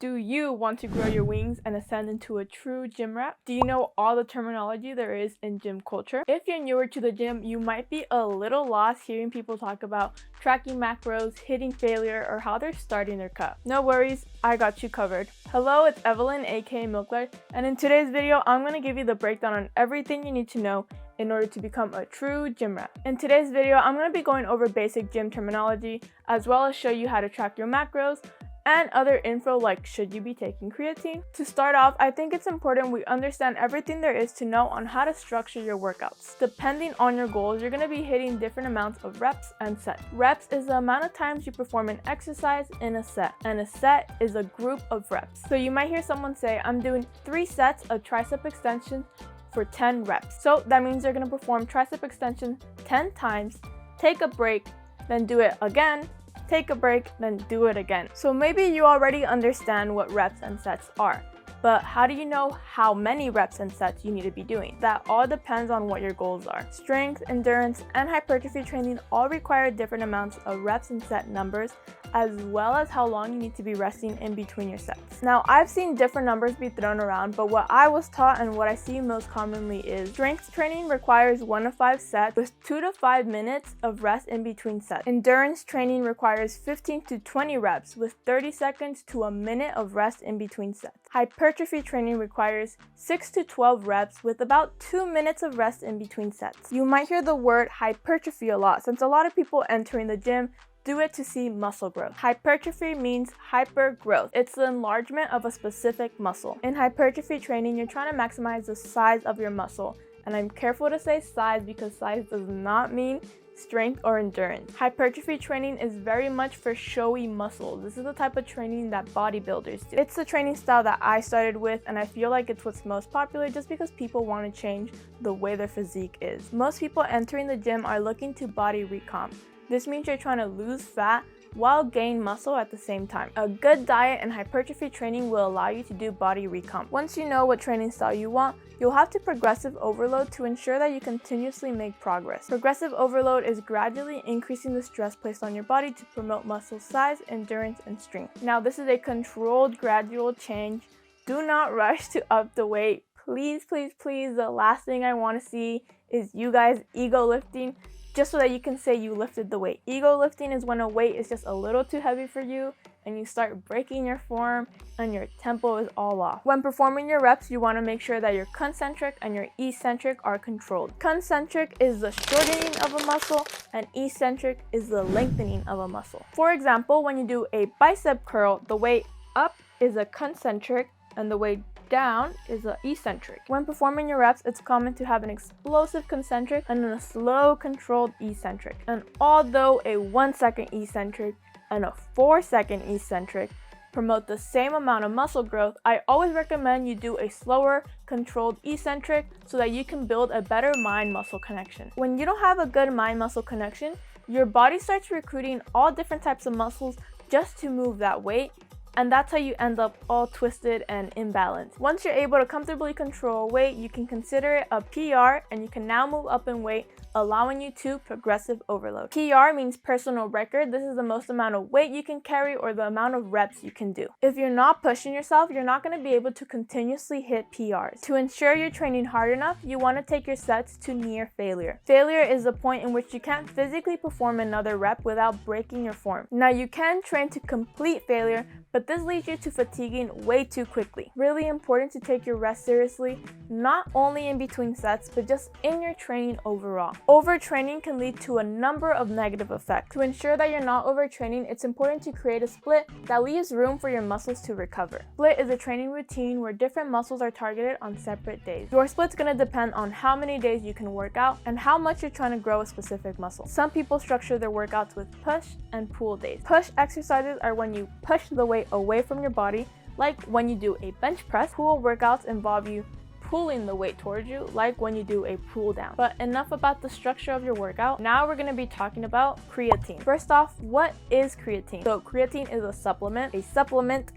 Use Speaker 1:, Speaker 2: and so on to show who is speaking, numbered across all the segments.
Speaker 1: Do you want to grow your wings and ascend into a true gym rat? Do you know all the terminology there is in gym culture? If you're newer to the gym, you might be a little lost hearing people talk about tracking macros, hitting failure, or how they're starting their cut. No worries, I got you covered. Hello, it's Evelyn, aka Milklight, and in today's video, I'm going to give you the breakdown on everything you need to know in order to become a true gym rat. In today's video, I'm going to be going over basic gym terminology, as well as show you how to track your macros, and other info like should you be taking creatine. To start off, I think it's important we understand everything there is to know on how to structure your workouts. Depending on your goals, you're going to be hitting different amounts of reps and sets. Reps is the amount of times you perform an exercise in a set, and a set is a group of reps. So you might hear someone say, I'm doing 3 sets of tricep extensions for 10 reps. So that means you're going to perform tricep extension 10 times, take a break, then do it again, take a break, then do it again. So maybe you already understand what reps and sets are, but how do you know how many reps and sets you need to be doing? That all depends on what your goals are. Strength, endurance, and hypertrophy training all require different amounts of reps and set numbers, as well as how long you need to be resting in between your sets. Now, I've seen different numbers be thrown around, but what I was taught and what I see most commonly is strength training requires 1 to 5 sets with 2 to 5 minutes of rest in between sets. Endurance training requires 15 to 20 reps with 30 seconds to a minute of rest in between sets. Hypertrophy training requires 6 to 12 reps with about 2 minutes of rest in between sets. You might hear the word hypertrophy a lot since a lot of people entering the gym do it to see muscle growth. Hypertrophy means hyper growth. It's the enlargement of a specific muscle. In hypertrophy training, you're trying to maximize the size of your muscle. And I'm careful to say size because size does not mean strength or endurance. Hypertrophy training is very much for showy muscles. This is the type of training that bodybuilders do. It's the training style that I started with, and I feel like it's what's most popular just because people want to change the way their physique is. Most people entering the gym are looking to body recomp. This means you're trying to lose fat while gain muscle at the same time. A good diet and hypertrophy training will allow you to do body recomp. Once you know what training style you want, you'll have to progressive overload to ensure that you continuously make progress. Progressive overload is gradually increasing the stress placed on your body to promote muscle size, endurance, and strength. Now, this is a controlled, gradual change. Do not rush to up the weight. Please, please, please, the last thing I want to see is you guys ego lifting just so that you can say you lifted the weight. Ego lifting is when a weight is just a little too heavy for you and you start breaking your form and your tempo is all off. When performing your reps, you want to make sure that your concentric and your eccentric are controlled. Concentric is the shortening of a muscle and eccentric is the lengthening of a muscle. For example, when you do a bicep curl, the weight up is a concentric and the weight down is an eccentric. When performing your reps, it's common to have an explosive concentric and a slow controlled eccentric. And although a 1 second eccentric and a 4 second eccentric promote the same amount of muscle growth, I always recommend you do a slower controlled eccentric so that you can build a better mind-muscle connection. When you don't have a good mind-muscle connection, your body starts recruiting all different types of muscles just to move that weight, and that's how you end up all twisted and imbalanced. Once you're able to comfortably control weight, you can consider it a PR and you can now move up in weight, allowing you to progressive overload. PR means personal record. This is the most amount of weight you can carry or the amount of reps you can do. If you're not pushing yourself, you're not going to be able to continuously hit PRs. To ensure you're training hard enough, you want to take your sets to near failure. Failure is the point in which you can't physically perform another rep without breaking your form. Now, you can train to complete failure, but this leads you to fatiguing way too quickly. Really important to take your rest seriously, not only in between sets, but just in your training overall. Overtraining can lead to a number of negative effects. To ensure that you're not overtraining, it's important to create a split that leaves room for your muscles to recover. Split is a training routine where different muscles are targeted on separate days. Your split's going to depend on how many days you can work out and how much you're trying to grow a specific muscle. Some people structure their workouts with push and pull days. Push exercises are when you push the weight away from your body, like when you do a bench press. Pull workouts involve you pulling the weight towards you, like when you do a pull down. But enough about the structure of your workout. Now we're going to be talking about creatine. First off, what is creatine? So creatine is a supplement,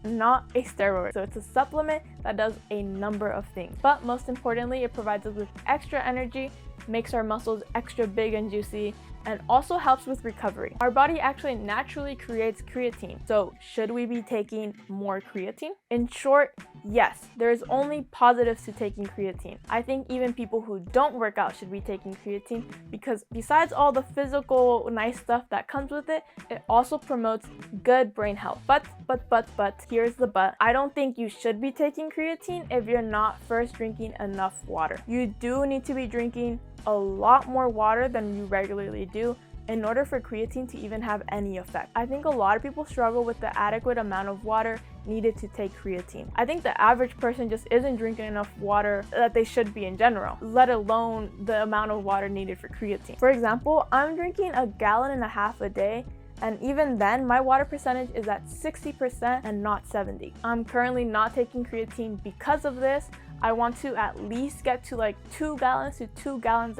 Speaker 1: not a steroid. So it's a supplement that does a number of things. But most importantly, it provides us with extra energy, makes our muscles extra big and juicy, and also helps with recovery. Our body actually naturally creates creatine, so should we be taking more creatine? In short, yes, there's only positives to taking creatine. I think even people who don't work out should be taking creatine because besides all the physical nice stuff that comes with it, it also promotes good brain health. But, here's the but. I don't think you should be taking creatine if you're not first drinking enough water. You do need to be drinking a lot more water than you regularly do in order for creatine to even have any effect. I think a lot of people struggle with the adequate amount of water needed to take creatine. I think the average person just isn't drinking enough water that they should be in general, let alone the amount of water needed for creatine. For example, I'm drinking 1.5 gallons a day, and even then, my water percentage is at 60% and not 70%. I'm currently not taking creatine because of this. I want to at least get to like 2 gallons to 2.5 gallons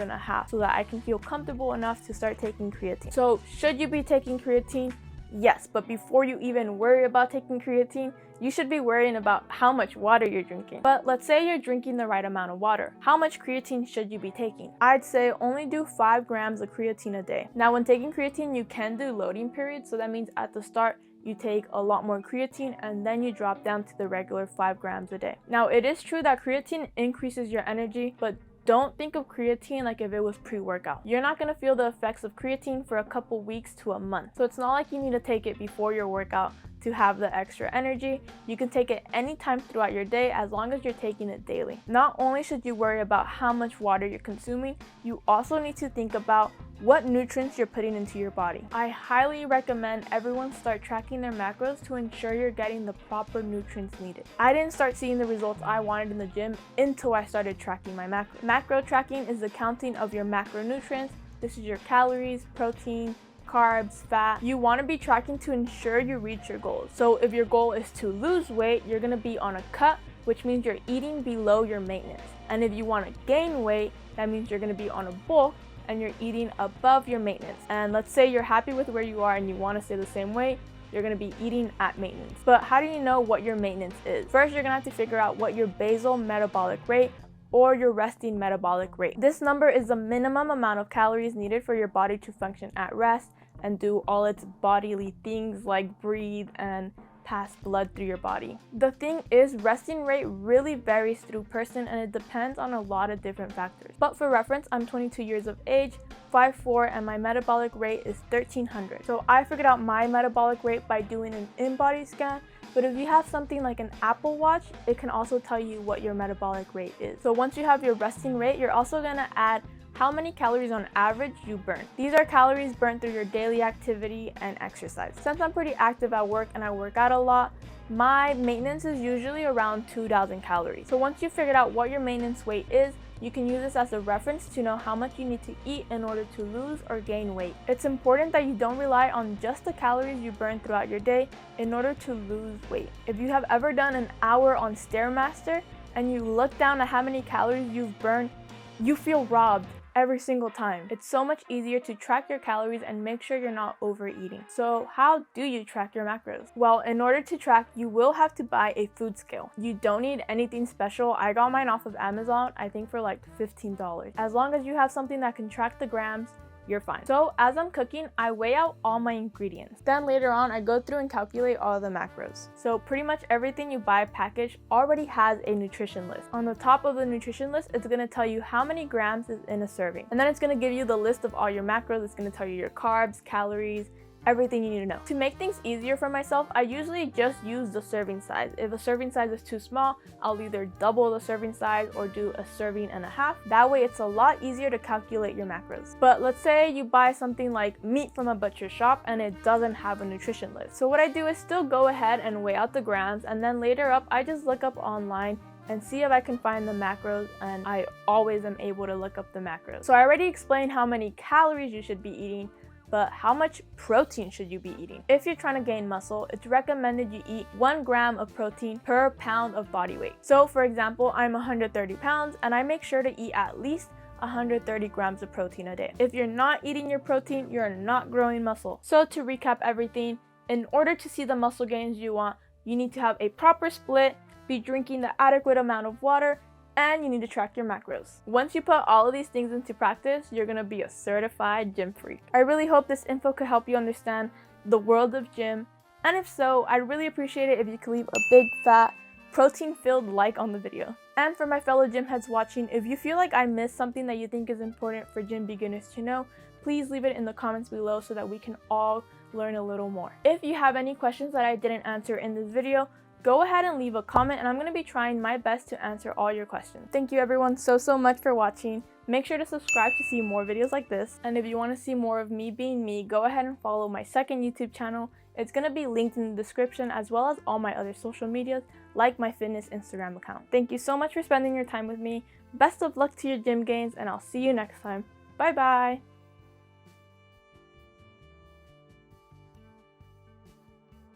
Speaker 1: so that I can feel comfortable enough to start taking creatine. So should you be taking creatine? Yes, but before you even worry about taking creatine, you should be worrying about how much water you're drinking. But let's say you're drinking the right amount of water. How much creatine should you be taking? I'd say only do 5 grams of creatine a day. Now, when taking creatine, you can do loading periods. So that means at the start, you take a lot more creatine and then you drop down to the regular 5 grams a day. Now, it is true that creatine increases your energy, but don't think of creatine like if it was pre-workout. You're not going to feel the effects of creatine for a couple weeks to a month. So it's not like you need to take it before your workout to have the extra energy. You can take it anytime throughout your day as long as you're taking it daily. Not only should you worry about how much water you're consuming, you also need to think about what nutrients you're putting into your body. I highly recommend everyone start tracking their macros to ensure you're getting the proper nutrients needed. I didn't start seeing the results I wanted in the gym until I started tracking my macros. Macro tracking is the counting of your macronutrients. This is your calories, protein, carbs, fat. You want to be tracking to ensure you reach your goals. So if your goal is to lose weight, you're going to be on a cut, which means you're eating below your maintenance. And if you want to gain weight, that means you're going to be on a bulk and you're eating above your maintenance. And let's say you're happy with where you are and you want to stay the same weight, you're going to be eating at maintenance. But how do you know what your maintenance is? First, you're going to have to figure out what your basal metabolic rate or your resting metabolic rate. This number is the minimum amount of calories needed for your body to function at rest and do all its bodily things like breathe and pass blood through your body. The thing is, resting rate really varies through person and it depends on a lot of different factors. But for reference, I'm 22 years of age, 5'4", and my metabolic rate is 1300. So I figured out my metabolic rate by doing an in-body scan. But if you have something like an Apple Watch, it can also tell you what your metabolic rate is. So once you have your resting rate, you're also gonna add how many calories on average you burn. These are calories burned through your daily activity and exercise. Since I'm pretty active at work and I work out a lot, my maintenance is usually around 2,000 calories. So once you've figured out what your maintenance weight is, you can use this as a reference to know how much you need to eat in order to lose or gain weight. It's important that you don't rely on just the calories you burn throughout your day in order to lose weight. If you have ever done an hour on Stairmaster and you look down at how many calories you've burned, you feel robbed every single time. It's so much easier to track your calories and make sure you're not overeating. So how do you track your macros? Well, in order to track, you will have to buy a food scale. You don't need anything special. I got mine off of Amazon, I think for like $15. As long as you have something that can track the grams, you're fine. So as I'm cooking, I weigh out all my ingredients. Then later on, I go through and calculate all of the macros. So pretty much everything you buy packaged already has a nutrition list. On the top of the nutrition list, it's gonna tell you how many grams is in a serving. And then it's gonna give you the list of all your macros. It's gonna tell you your carbs, calories, everything you need to know. To make things easier for myself, I usually just use the serving size. If a serving size is too small, I'll either double the serving size or do a serving and a half. That way it's a lot easier to calculate your macros. But let's say you buy something like meat from a butcher shop and it doesn't have a nutrition list. So what I do is still go ahead and weigh out the grams, and then later up I just look up online and see if I can find the macros, and I always am able to look up the macros. So I already explained how many calories you should be eating, but how much protein should you be eating? If you're trying to gain muscle, it's recommended you eat 1 gram of protein per pound of body weight. So for example, I'm 130 pounds and I make sure to eat at least 130 grams of protein a day. If you're not eating your protein, you're not growing muscle. So to recap everything, in order to see the muscle gains you want, you need to have a proper split, be drinking the adequate amount of water, and you need to track your macros. Once you put all of these things into practice, you're gonna be a certified gym freak. I really hope this info could help you understand the world of gym, and if so, I'd really appreciate it if you could leave a big, fat, protein-filled like on the video. And for my fellow gym heads watching, if you feel like I missed something that you think is important for gym beginners to know, please leave it in the comments below so that we can all learn a little more. If you have any questions that I didn't answer in this video, go ahead and leave a comment and I'm going to be trying my best to answer all your questions. Thank you everyone so much for watching. Make sure to subscribe to see more videos like this. And if you want to see more of me being me, go ahead and follow my second YouTube channel. It's going to be linked in the description as well as all my other social medias like my fitness Instagram account. Thank you so much for spending your time with me. Best of luck to your gym gains and I'll see you next time. Bye bye!